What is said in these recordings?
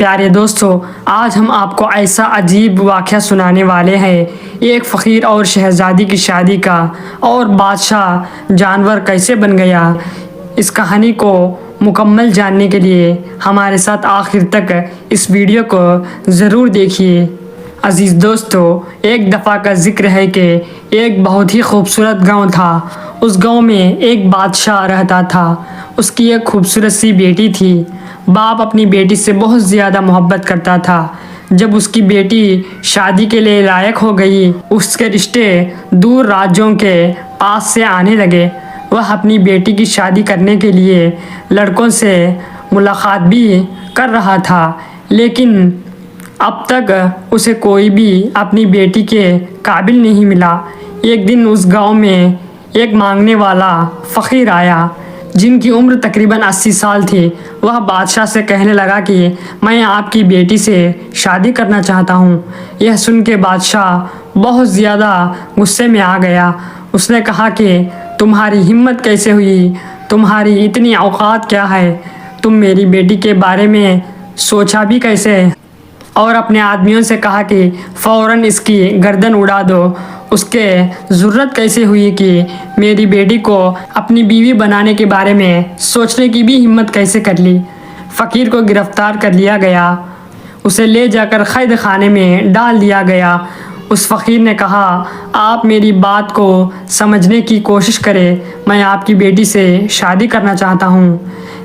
پیارے دوستو، آج ہم آپ کو ایسا عجیب واقعہ سنانے والے ہیں، ایک فقیر اور شہزادی کی شادی کا، اور بادشاہ جانور کیسے بن گیا۔ اس کہانی کو مکمل جاننے کے لیے ہمارے ساتھ آخر تک اس ویڈیو کو ضرور دیکھیے۔ عزیز دوستو، ایک دفعہ کا ذکر ہے کہ ایک بہت ہی خوبصورت گاؤں تھا۔ اس گاؤں میں ایک بادشاہ رہتا تھا۔ اس کی ایک خوبصورت سی بیٹی تھی۔ باپ اپنی بیٹی سے بہت زیادہ محبت کرتا تھا۔ جب اس کی بیٹی شادی کے لیے لائق ہو گئی، اس کے رشتے دور راجوں کے پاس سے آنے لگے۔ وہ اپنی بیٹی کی شادی کرنے کے لیے لڑکوں سے ملاقات بھی کر رہا تھا، لیکن اب تک اسے کوئی بھی اپنی بیٹی کے قابل نہیں ملا۔ ایک دن اس گاؤں میں ایک مانگنے والا فقیر آیا، جن کی عمر تقریباً 80 سال تھی۔ وہ بادشاہ سے کہنے لگا کہ میں آپ کی بیٹی سے شادی کرنا چاہتا ہوں۔ یہ سن کے بادشاہ بہت زیادہ غصے میں آ گیا۔ اس نے کہا کہ تمہاری ہمت کیسے ہوئی؟ تمہاری اتنی اوقات کیا ہے؟ تم میری بیٹی کے بارے میں سوچا بھی کیسے؟ اور اپنے آدمیوں سے کہا کہ فوراً اس کی گردن اڑا دو۔ اس کے ضرورت کیسے ہوئی کہ میری بیٹی کو اپنی بیوی بنانے کے بارے میں سوچنے کی بھی ہمت کیسے کر لی؟ فقیر کو گرفتار کر لیا گیا، اسے لے جا کر قید خانے میں ڈال دیا گیا۔ اس فقیر نے کہا، آپ میری بات کو سمجھنے کی کوشش کریں، میں آپ کی بیٹی سے شادی کرنا چاہتا ہوں،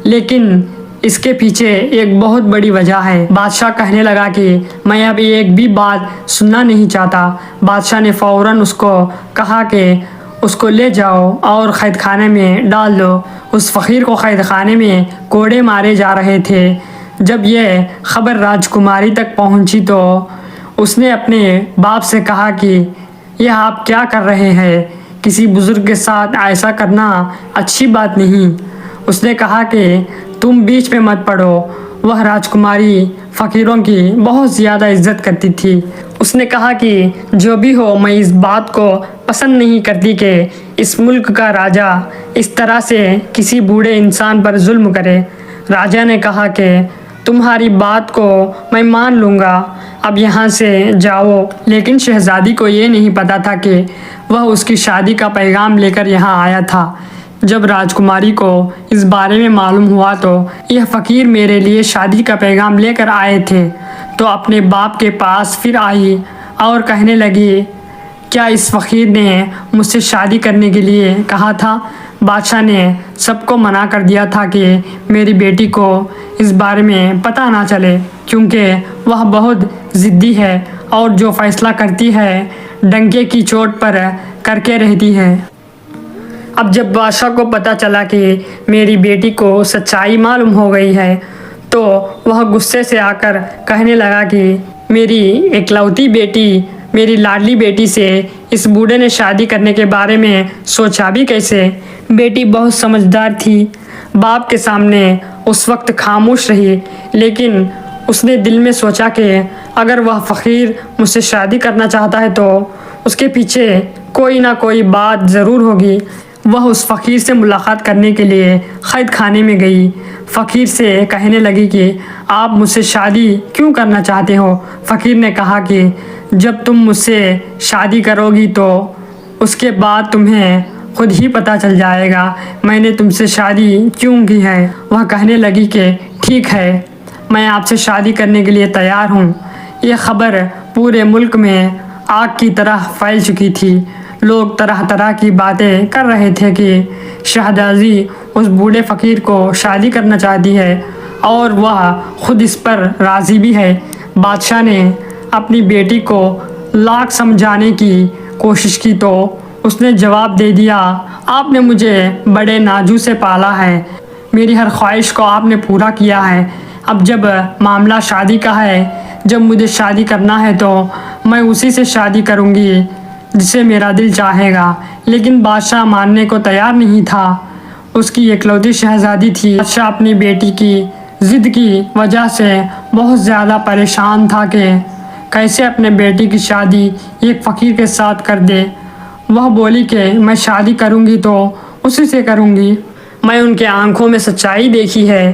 لیکن اس کے پیچھے ایک بہت بڑی وجہ ہے۔ بادشاہ کہنے لگا کہ میں اب ایک بھی بات سننا نہیں چاہتا۔ بادشاہ نے فوراً اس کو کہا کہ اس کو لے جاؤ اور قید خانے میں ڈال دو۔ اس فقیر کو قید خانے میں کوڑے مارے جا رہے تھے۔ جب یہ خبر راجکماری تک پہنچی تو اس نے اپنے باپ سے کہا کہ یہ آپ کیا کر رہے ہیں؟ کسی بزرگ کے ساتھ ایسا کرنا اچھی بات نہیں۔ اس نے کہا کہ تم بیچ میں مت پڑو۔ وہ راجکماری فقیروں کی بہت زیادہ عزت کرتی تھی۔ اس نے کہا کہ جو بھی ہو، میں اس بات کو پسند نہیں کرتی کہ اس ملک کا راجا اس طرح سے کسی بوڑھے انسان پر ظلم کرے۔ راجا نے کہا کہ تمہاری بات کو میں مان لوں گا، اب یہاں سے جاؤ۔ لیکن شہزادی کو یہ نہیں پتا تھا کہ وہ اس کی شادی کا پیغام لے کر یہاں آیا تھا۔ جب راجکماری کو اس بارے میں معلوم ہوا تو یہ فقیر میرے لیے شادی کا پیغام لے کر آئے تھے، تو اپنے باپ کے پاس پھر آئی اور کہنے لگی، کیا اس فقیر نے مجھ سے شادی کرنے کے لیے کہا تھا؟ بادشاہ نے سب کو منع کر دیا تھا کہ میری بیٹی کو اس بارے میں پتہ نہ چلے، کیونکہ وہ بہت ضدی ہے اور جو فیصلہ کرتی ہے ڈنکے کی چوٹ پر کر کے رہتی ہے۔ اب جب بادشاہ کو پتہ چلا کہ میری بیٹی کو سچائی معلوم ہو گئی ہے، تو وہ غصے سے آ کر کہنے لگا کہ میری اکلوتی بیٹی، میری لاڈلی بیٹی سے اس بوڑھے نے شادی کرنے کے بارے میں سوچا بھی کیسے؟ بیٹی بہت سمجھدار تھی، باپ کے سامنے اس وقت خاموش رہی، لیکن اس نے دل میں سوچا کہ اگر وہ فقیر مجھ سے شادی کرنا چاہتا ہے تو اس کے پیچھے کوئی نہ کوئی بات ضرور ہوگی۔ وہ اس فقیر سے ملاقات کرنے کے لیے قید خانے میں گئی۔ فقیر سے کہنے لگی کہ آپ مجھ سے شادی کیوں کرنا چاہتے ہو؟ فقیر نے کہا کہ جب تم مجھ سے شادی کرو گی تو اس کے بعد تمہیں خود ہی پتہ چل جائے گا میں نے تم سے شادی کیوں کی ہے۔ وہ کہنے لگی کہ ٹھیک ہے، میں آپ سے شادی کرنے کے لیے تیار ہوں۔ یہ خبر پورے ملک میں آگ کی طرح پھیل چکی تھی۔ لوگ طرح طرح کی باتیں کر رہے تھے کہ شہزادی اس بوڑھے فقیر کو شادی کرنا چاہتی ہے اور وہ خود اس پر راضی بھی ہے۔ بادشاہ نے اپنی بیٹی کو لاکھ سمجھانے کی کوشش کی تو اس نے جواب دے دیا، آپ نے مجھے بڑے نازو سے پالا ہے، میری ہر خواہش کو آپ نے پورا کیا ہے۔ اب جب معاملہ شادی کا ہے، جب مجھے شادی کرنا ہے تو میں اسی سے شادی کروں گی جسے میرا دل چاہے گا۔ لیکن بادشاہ ماننے کو تیار نہیں تھا، اس کی اکلوتی شہزادی تھی۔ بادشاہ اپنی بیٹی کی ضد کی وجہ سے بہت زیادہ پریشان تھا کہ کیسے اپنے بیٹی کی شادی ایک فقیر کے ساتھ کر دے۔ وہ بولی کہ میں شادی کروں گی تو اسی سے کروں گی، میں ان کے آنکھوں میں سچائی دیکھی ہے،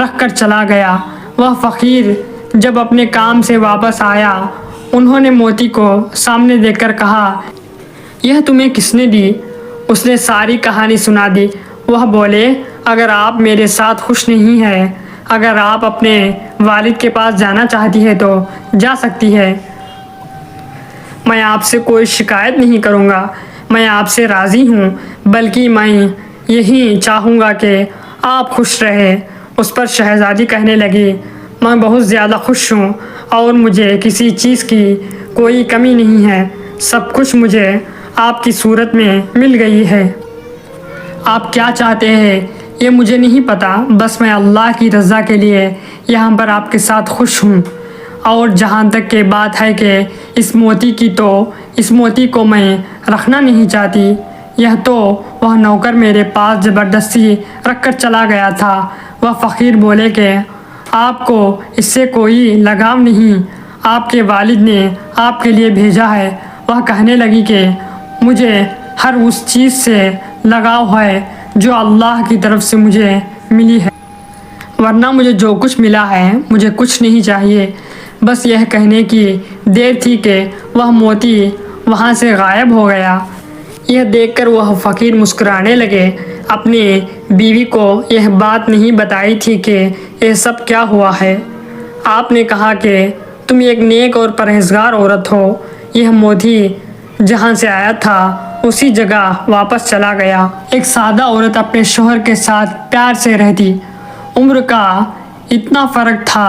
رکھ کر چلا گیا۔ وہ فقیر جب اپنے کام سے واپس آیا، انہوں نے موتی کو سامنے دیکھ کر کہا، یہ تمہیں کس نے دی؟ اس نے ساری کہانی سنا دی۔ وہ بولے، اگر آپ میرے ساتھ خوش نہیں ہیں، اگر آپ اپنے والد کے پاس جانا چاہتی ہے تو جا سکتی ہے، میں آپ سے کوئی شکایت نہیں کروں گا، میں آپ سے راضی ہوں، بلکہ میں یہی چاہوں گا کہ آپ خوش رہیں۔ اس پر شہزادی کہنے لگی، میں بہت زیادہ خوش ہوں اور مجھے کسی چیز کی کوئی کمی نہیں ہے، سب کچھ مجھے آپ کی صورت میں مل گئی ہے۔ آپ کیا چاہتے ہیں یہ مجھے نہیں پتا، بس میں اللہ کی رضا کے لیے یہاں پر آپ کے ساتھ خوش ہوں۔ اور جہاں تک کہ بات ہے کہ اس موتی کی، تو اس موتی کو میں رکھنا نہیں چاہتی، یہ تو وہ نوکر میرے پاس زبردستی رکھ کر چلا گیا تھا۔ وہ فقیر بولے کہ آپ کو اس سے کوئی لگاؤ نہیں، آپ کے والد نے آپ کے لیے بھیجا ہے۔ وہ کہنے لگی کہ مجھے ہر اس چیز سے لگاؤ ہے جو اللہ کی طرف سے مجھے ملی ہے، ورنہ مجھے جو کچھ ملا ہے مجھے کچھ نہیں چاہیے۔ بس یہ کہنے کی دیر تھی کہ وہ موتی وہاں سے غائب ہو گیا۔ یہ دیکھ کر وہ فقیر مسکرانے لگے۔ اپنی بیوی کو یہ بات نہیں بتائی تھی کہ یہ سب کیا ہوا ہے۔ آپ نے کہا کہ تم ایک نیک اور پرہیزگار عورت ہو، یہ موتی جہاں سے آیا تھا اسی جگہ واپس چلا گیا۔ ایک سادہ عورت اپنے شوہر کے ساتھ پیار سے رہتی، عمر کا اتنا فرق تھا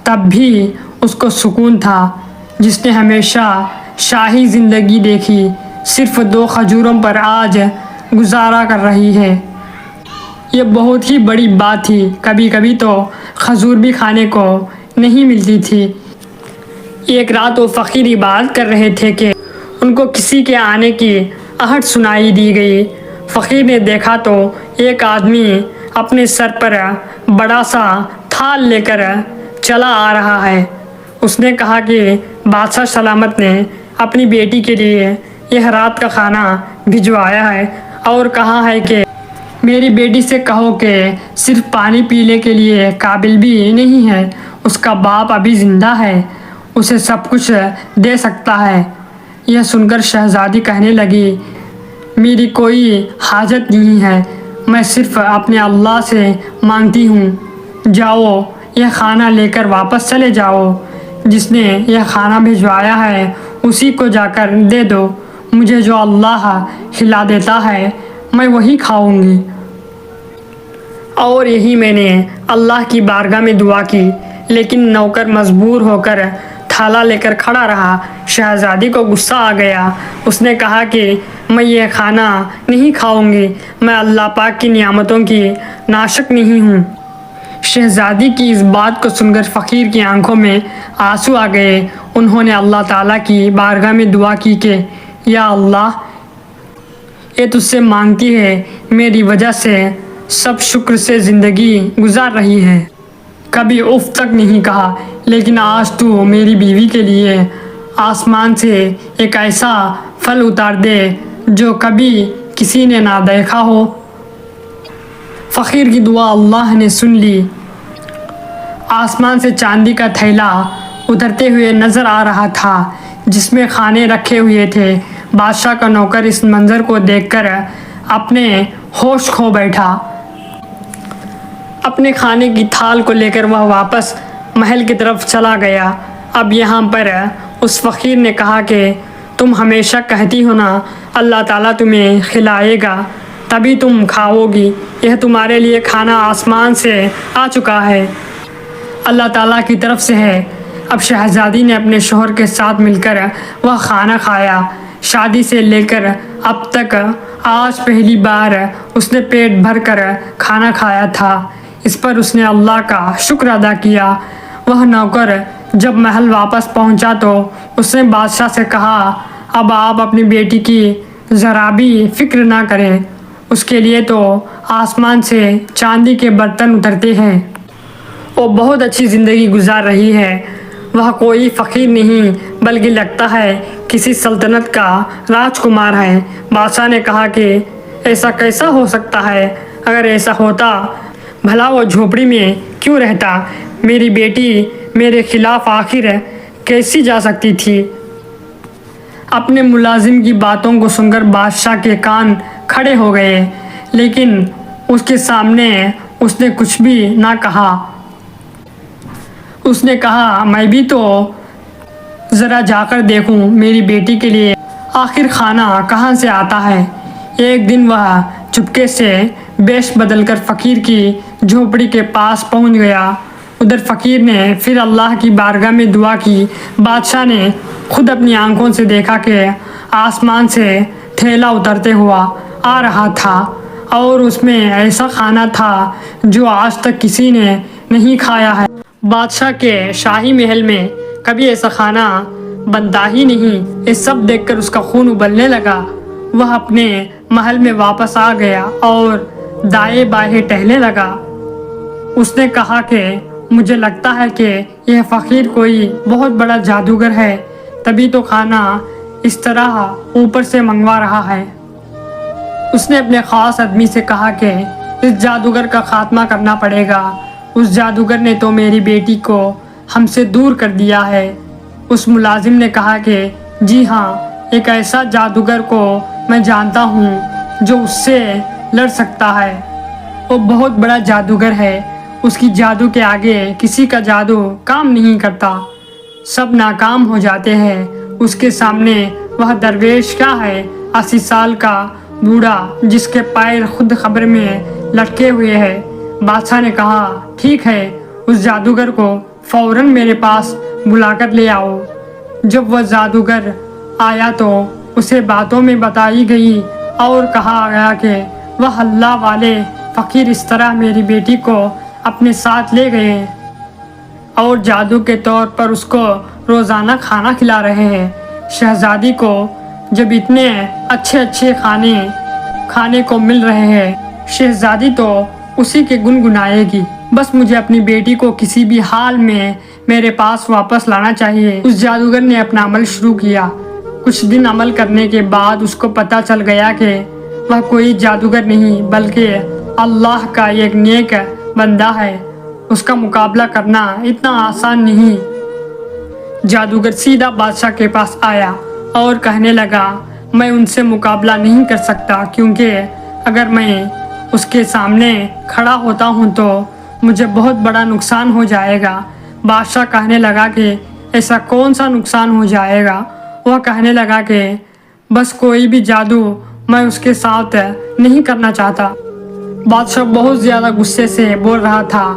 تب بھی اس کو سکون تھا۔ جس نے ہمیشہ شاہی زندگی دیکھی، صرف 2 کھجوروں پر آج گزارا کر رہی ہے، یہ بہت ہی بڑی بات تھی۔ کبھی کبھی تو کھجور بھی کھانے کو نہیں ملتی تھی۔ ایک رات وہ فقیر عبادت کر رہے تھے کہ ان کو کسی کے آنے کی آہٹ سنائی دی گئی۔ فقیر نے دیکھا تو ایک آدمی اپنے سر پر بڑا سا تھال لے کر چلا آ رہا ہے۔ اس نے کہا کہ بادشاہ سلامت نے اپنی بیٹی کے لیے یہ رات کا کھانا بھجوایا ہے اور کہا ہے کہ میری بیٹی سے کہو کہ صرف پانی پینے کے لیے قابل بھی نہیں ہے، اس کا باپ ابھی زندہ ہے، اسے سب کچھ دے سکتا ہے۔ یہ سن کر شہزادی کہنے لگی، میری کوئی حاجت نہیں ہے، میں صرف اپنے اللہ سے مانگتی ہوں، جاؤ یہ کھانا لے کر واپس چلے جاؤ، جس نے یہ کھانا بھجوایا ہے اسی کو جا کر دے دو، مجھے جو اللہ کھلا دیتا ہے میں وہی کھاؤں گی۔ اور یہی میں نے اللہ کی بارگاہ میں دعا کی، لیکن نوکر مجبور ہو کر تھالا لے کر کھڑا رہا۔ شہزادی کو غصہ آ گیا، اس نے کہا کہ میں یہ کھانا نہیں کھاؤں گی، میں اللہ پاک کی نعمتوں کی ناشکر نہیں ہوں۔ شہزادی کی اس بات کو سن کر فقیر کی آنکھوں میں آنسو آ گئے۔ انہوں نے اللہ تعالیٰ کی بارگاہ میں دعا کی کہ یا اللہ، یہ تجھ سے مانگتی ہے، میری وجہ سے سب شکر سے زندگی گزار رہی ہے، کبھی اف تک نہیں کہا، لیکن آج تو میری بیوی کے لیے آسمان سے ایک ایسا پھل اتار دے جو کبھی کسی نے نہ دیکھا ہو۔ فقیر کی دعا اللہ نے سن لی۔ آسمان سے چاندی کا تھیلا اترتے ہوئے نظر آ رہا تھا جس میں کھانے رکھے ہوئے تھے۔ بادشاہ کا نوکر اس منظر کو دیکھ کر اپنے ہوش کھو بیٹھا۔ اپنے کھانے کی تھال کو لے کر وہ واپس محل کی طرف چلا گیا۔ اب یہاں پر اس فقیر نے کہا کہ تم ہمیشہ کہتی ہو نا اللہ تعالیٰ تمہیں کھلائے گا تبھی تم کھاؤ گی، یہ تمہارے لیے کھانا آسمان سے آ چکا ہے، اللہ تعالیٰ کی طرف سے ہے۔ اب شہزادی نے اپنے شوہر کے ساتھ مل کر وہ کھانا کھایا۔ شادی سے لے کر اب تک آج پہلی بار اس نے پیٹ بھر کر کھانا کھایا تھا۔ اس پر اس نے اللہ کا شکر ادا کیا۔ وہ نوکر جب محل واپس پہنچا تو اس نے بادشاہ سے کہا، اب آپ اپنی بیٹی کی ذرا بھی فکر نہ کریں، اس کے لیے تو آسمان سے چاندی کے برتن اترتے ہیں، وہ بہت اچھی زندگی گزار رہی ہے، وہ کوئی فقیر نہیں بلکہ لگتا ہے کسی سلطنت کا راجکمار ہے۔ بادشاہ نے کہا کہ ایسا کیسا ہو سکتا ہے؟ اگر ایسا ہوتا بھلا وہ جھوپڑی میں کیوں رہتا؟ میری بیٹی میرے خلاف آخر کیسی جا سکتی تھی؟ اپنے ملازم کی باتوں کو سن کر بادشاہ کے کان کھڑے ہو گئے، لیکن اس کے سامنے اس نے کچھ بھی نہ کہا۔ اس نے کہا، میں بھی تو ذرا جا کر دیکھوں میری بیٹی کے لیے آخر کھانا کہاں سے آتا ہے۔ ایک دن وہ چپکے سے بیش بدل کر فقیر کی جھوپڑی کے پاس پہنچ گیا۔ ادھر فقیر نے پھر اللہ کی بارگاہ میں دعا کی۔ بادشاہ نے خود اپنی آنکھوں سے دیکھا کہ آسمان سے تھیلا اترتے ہوا آ رہا تھا اور اس میں ایسا کھانا تھا جو آج تک کسی نے نہیں کھایا ہے۔ بادشاہ کے شاہی محل میں کبھی ایسا کھانا بنتا ہی نہیں۔ یہ سب دیکھ کر اس کا خون ابلنے لگا۔ وہ اپنے محل میں واپس آ گیا اور دائیں بائیں ٹہلنے لگا۔ اس نے کہا کہ مجھے لگتا ہے کہ یہ فقیر کوئی بہت بڑا جادوگر ہے، تبھی تو کھانا اس طرح اوپر سے منگوا رہا ہے۔ اس نے اپنے خاص آدمی سے کہا کہ اس جادوگر کا خاتمہ کرنا پڑے گا۔ اس جادوگر نے تو میری بیٹی کو ہم سے دور کر دیا ہے۔ اس ملازم نے کہا کہ جی ہاں، ایک ایسا جادوگر کو میں جانتا ہوں جو اس سے لڑ سکتا ہے۔ وہ بہت بڑا جادوگر ہے، اس کی جادو کے آگے کسی کا جادو کام نہیں کرتا، سب ناکام ہو جاتے ہیں۔ اس کے سامنے وہ درویش کیا ہے، 80 سال کا بوڑھا جس کے پیر خود قبر میں لٹکے ہوئے ہیں۔ بادشاہ نے کہا ٹھیک ہے، اس جادوگر کو فوراً میرے پاس بلا کر لے آؤ۔ جب وہ جادوگر آیا تو اسے باتوں میں بتائی گئی اور کہا گیا کہ وہ اللہ والے فقیر اس طرح میری بیٹی کو اپنے ساتھ لے گئے اور جادو کے طور پر اس کو روزانہ کھانا کھلا رہے ہیں۔ شہزادی کو جب اتنے اچھے اچھے کھانے کو مل رہے ہیں، شہزادی تو اسی کے گنگنائے گی۔ بس مجھے اپنی بیٹی کو کسی بھی حال میں میرے پاس واپس لانا چاہیے۔ اس جادوگر نے اپنا عمل شروع کیا۔ کچھ دن عمل کرنے کے بعد اس کو پتہ چل گیا کہ وہ کوئی جادوگر نہیں بلکہ اللہ کا ایک نیک بندہ ہے۔ اس کا مقابلہ کرنا اتنا آسان نہیں۔ جادوگر سیدھا بادشاہ کے پاس آیا اور کہنے لگا، میں ان سے مقابلہ نہیں کر سکتا، کیونکہ اگر میں اس کے سامنے کھڑا ہوتا ہوں تو مجھے بہت بڑا نقصان ہو جائے گا۔ بادشاہ کہنے لگا کہ ایسا کون سا نقصان ہو جائے گا؟ وہ کہنے لگا کہ بس کوئی بھی جادو میں اس کے ساتھ نہیں کرنا چاہتا۔ بادشاہ بہت زیادہ غصے سے بول رہا تھا،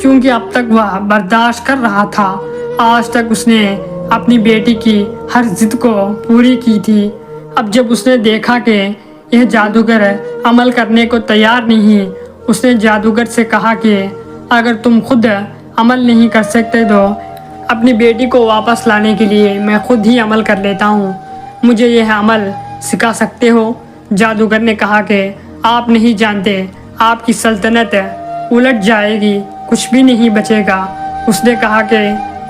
کیونکہ اب تک وہ برداشت کر رہا تھا۔ آج تک اس نے اپنی بیٹی کی ہر ضد کو پوری کی تھی۔ اب جب اس نے دیکھا کہ یہ جادوگر عمل کرنے کو تیار نہیں، اس نے جادوگر سے کہا کہ اگر تم خود عمل نہیں کر سکتے تو اپنی بیٹی کو واپس لانے کے لیے میں خود ہی عمل کر لیتا ہوں، مجھے یہ عمل سکھا سکتے ہو؟ جادوگر نے کہا کہ آپ نہیں جانتے، آپ کی سلطنت الٹ جائے گی، کچھ بھی نہیں بچے گا۔ اس نے کہا کہ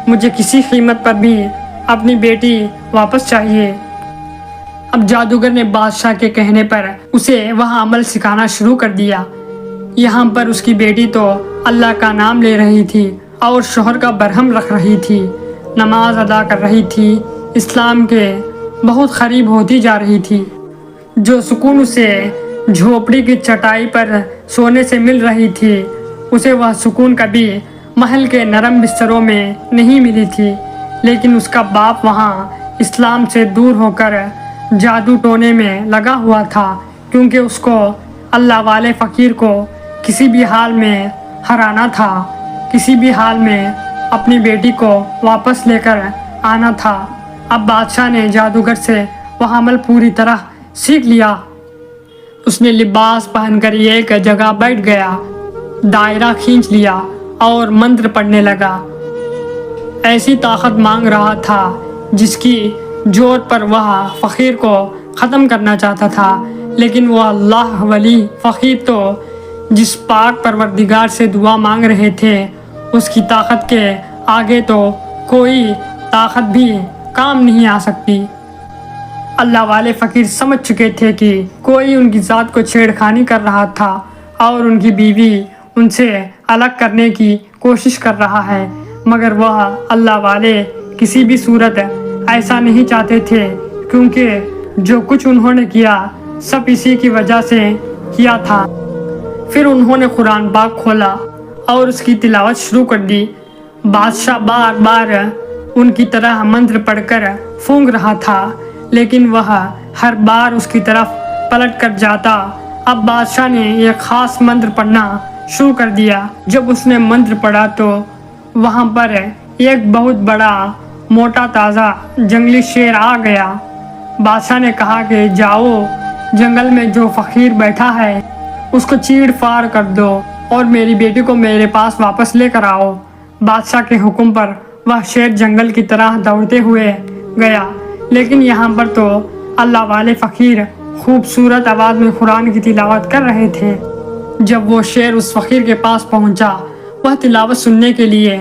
مجھے کسی قیمت پر بھی اپنی بیٹی واپس چاہیے۔ اب جادوگر نے بادشاہ کے کہنے پر اسے وہاں عمل سکھانا شروع کر دیا۔ یہاں پر اس کی بیٹی تو اللہ کا نام لے رہی تھی اور شوہر کا برہم رکھ رہی تھی، نماز ادا کر رہی تھی، اسلام کے بہت قریب ہوتی جا رہی تھی۔ جو سکون اسے جھوپڑی کی چٹائی پر سونے سے مل رہی تھی، اسے وہ سکون کبھی محل کے نرم بستروں میں نہیں ملی تھی۔ لیکن اس کا باپ وہاں اسلام سے دور ہو کر جادو ٹونے میں لگا ہوا تھا، کیونکہ اس کو اللہ والے فقیر کو کسی بھی حال میں ہرانا تھا، کسی بھی حال میں اپنی بیٹی کو واپس لے کر آنا تھا۔ اب بادشاہ نے جادوگر سے وہ عمل پوری طرح سیکھ لیا۔ اس نے لباس پہن کر ایک جگہ بیٹھ گیا، دائرہ کھینچ لیا اور منتر پڑھنے لگا۔ ایسی طاقت مانگ رہا تھا جس کی زور پر وہ فقیر کو ختم کرنا چاہتا تھا، لیکن وہ اللہ ولی فقیر تو جس پاک پروردگار سے دعا مانگ رہے تھے، اس کی طاقت کے آگے تو کوئی طاقت بھی کام نہیں آ سکتی۔ اللہ والے فقیر سمجھ چکے تھے کہ کوئی ان کی ذات کو چھیڑ خانی کر رہا تھا اور ان کی بیوی ان سے الگ کرنے کی کوشش کر رہا ہے، مگر وہ اللہ والے کسی بھی صورت ایسا نہیں چاہتے تھے، کیونکہ جو کچھ انہوں نے کیا سب اسی کی وجہ سے کیا تھا۔ پھر انہوں نے قرآن پاک کھولا اور اس کی تلاوت شروع کر دی۔ بادشاہ بار بار ان کی طرح منتر پڑھ کر پھونک رہا تھا، لیکن وہ ہر بار اس کی طرف پلٹ کر جاتا۔ اب بادشاہ نے ایک خاص منتر پڑھنا شروع کر دیا۔ جب اس نے منتر پڑھا تو وہاں پر ایک بہت بڑا موٹا تازہ جنگلی شیر آ گیا۔ بادشاہ نے کہا کہ جاؤ، جنگل میں جو فقیر بیٹھا ہے اس کو چیڑ پھاڑ کر دو اور میری بیٹی کو میرے پاس واپس لے کر آؤ۔ بادشاہ کے حکم پر وہ شیر جنگل کی طرح دوڑتے ہوئے گیا، لیکن یہاں پر تو اللہ والے فقیر خوبصورت آواز میں قرآن کی تلاوت کر رہے تھے۔ جب وہ شیر اس فقیر کے پاس پہنچا، وہ تلاوت سننے کے لیے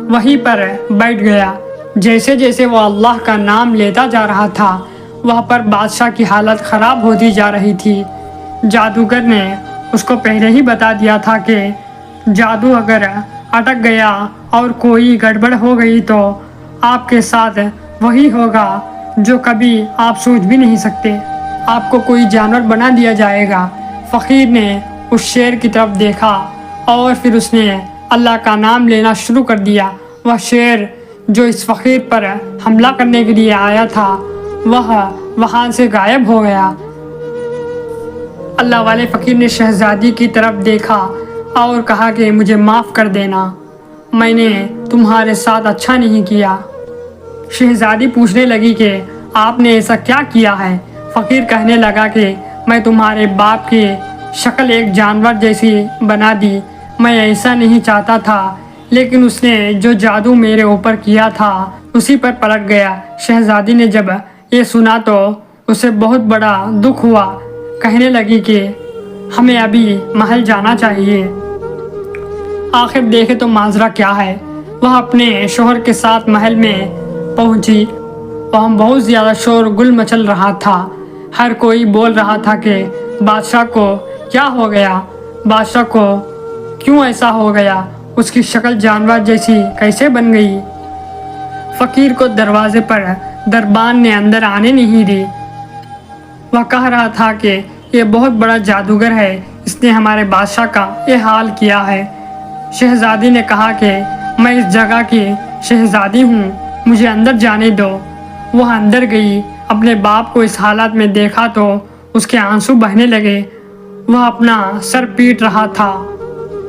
وہیں پر بیٹھ گیا۔ جیسے جیسے وہ اللہ کا نام لیتا جا رہا تھا، وہاں پر بادشاہ کی حالت خراب ہوتی جا رہی تھی۔ جادوگر نے اس کو پہلے ہی بتا دیا تھا کہ جادو اگر اٹک گیا اور کوئی گڑبڑ ہو گئی تو آپ کے ساتھ وہی ہوگا جو کبھی آپ سوچ بھی نہیں سکتے، آپ کو کوئی جانور بنا دیا جائے گا۔ فقیر نے اس شیر کی طرف دیکھا اور پھر اس نے اللہ کا نام لینا شروع کر دیا۔ وہ شیر جو اس فقیر پر حملہ کرنے کے لیے آیا تھا وہ وہاں سے غائب ہو گیا۔ اللہ والے فقیر نے شہزادی کی طرف دیکھا اور کہا کہ مجھے معاف کر دینا، میں نے تمہارے ساتھ اچھا نہیں کیا۔ شہزادی پوچھنے لگی کہ آپ نے ایسا کیا کیا ہے؟ فقیر کہنے لگا کہ میں تمہارے باپ کی شکل ایک جانور جیسی بنا دی، میں ایسا نہیں چاہتا تھا، لیکن اس نے جو جادو میرے اوپر کیا تھا اسی پر پلٹ گیا۔ شہزادی نے جب یہ سنا تو اسے بہت بڑا دکھ ہوا، کہنے لگی کہ ہمیں ابھی محل جانا چاہیے، آخر دیکھے تو ماجرا کیا ہے۔ وہ اپنے شوہر کے ساتھ محل میں پہنچی، وہاں بہت زیادہ شور گل مچل رہا تھا۔ ہر کوئی بول رہا تھا کہ بادشاہ کو کیا ہو گیا، بادشاہ کو کیوں ایسا ہو گیا، اس کی شکل جانور جیسی کیسے بن گئی۔ فقیر کو دروازے پر دربان نے اندر آنے نہیں دی۔ وہ کہہ رہا تھا کہ یہ بہت بڑا جادوگر ہے، اس نے ہمارے بادشاہ کا یہ حال کیا ہے۔ شہزادی نے کہا کہ میں اس جگہ کی شہزادی ہوں، مجھے اندر جانے دو۔ وہ اندر گئی، اپنے باپ کو اس حالت میں دیکھا تو اس کے آنسو بہنے لگے۔ وہ اپنا سر پیٹ رہا تھا،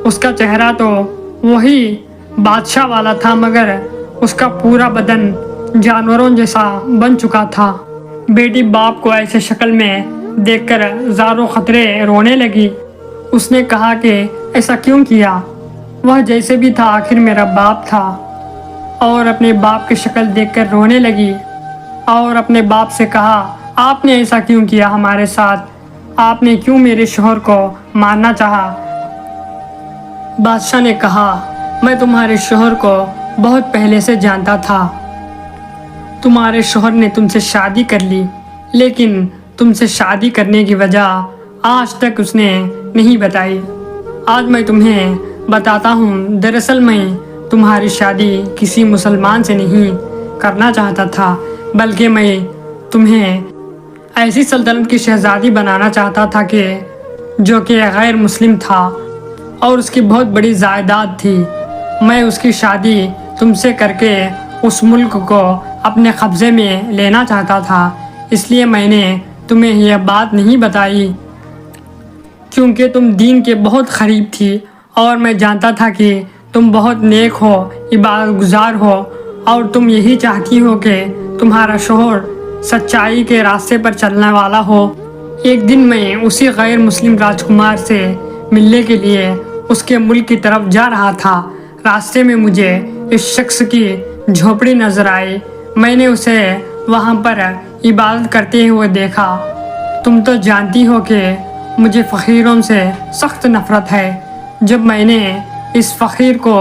اس کا چہرہ تو وہی بادشاہ والا تھا، مگر اس کا پورا بدن جانوروں جیسا بن چکا تھا۔ بیٹی باپ کو ایسے شکل میں دیکھ کر زاروں خطرے رونے لگی۔ اس نے کہا کہ ایسا کیوں کیا؟ وہ جیسے بھی تھا آخر میرا باپ تھا، اور اپنے باپ کی شکل دیکھ کر رونے لگی اور اپنے باپ سے کہا آپ نے ایسا کیوں کیا ہمارے ساتھ، آپ نے کیوں میرے شوہر کو مارنا چاہا؟ بادشاہ نے کہا میں تمہارے شوہر کو بہت پہلے سے جانتا تھا، تمہارے شوہر نے تم سے شادی کر لی، لیکن تم سے شادی کرنے کی وجہ آج تک اس نے نہیں بتائی۔ آج میں تمہیں بتاتا ہوں، دراصل میں تمہاری شادی کسی مسلمان سے نہیں کرنا چاہتا تھا، بلکہ میں تمہیں ایسی سلطنت کی شہزادی بنانا چاہتا تھا کہ جو کہ غیر مسلم تھا اور اس کی بہت بڑی جائیداد تھی۔ میں اس کی شادی تم سے کر کے اس ملک کو اپنے قبضے میں لینا چاہتا تھا، اس لیے میں نے تمہیں یہ بات نہیں بتائی، کیونکہ تم دین کے بہت قریب تھی اور میں جانتا تھا کہ تم بہت نیک ہو، عبادت گزار ہو، اور تم یہی چاہتی ہو کہ تمہارا شوہر سچائی کے راستے پر چلنے والا ہو۔ ایک دن میں اسی غیر مسلم راجکمار سے ملنے کے لیے اس کے ملک کی طرف جا رہا تھا۔ راستے میں مجھے اس شخص کی جھوپڑی نظر آئی، میں نے اسے وہاں پر عبادت کرتے ہوئے دیکھا۔ تم تو جانتی ہو کہ مجھے فقیروں سے سخت نفرت ہے۔ جب میں نے اس فقیر کو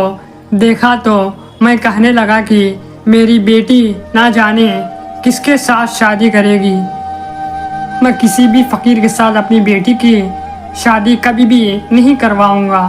دیکھا تو میں کہنے لگا کہ میری بیٹی نہ جانے کس کے ساتھ شادی کرے گی، میں کسی بھی فقیر کے ساتھ اپنی بیٹی کی شادی کبھی بھی نہیں کرواؤں گا۔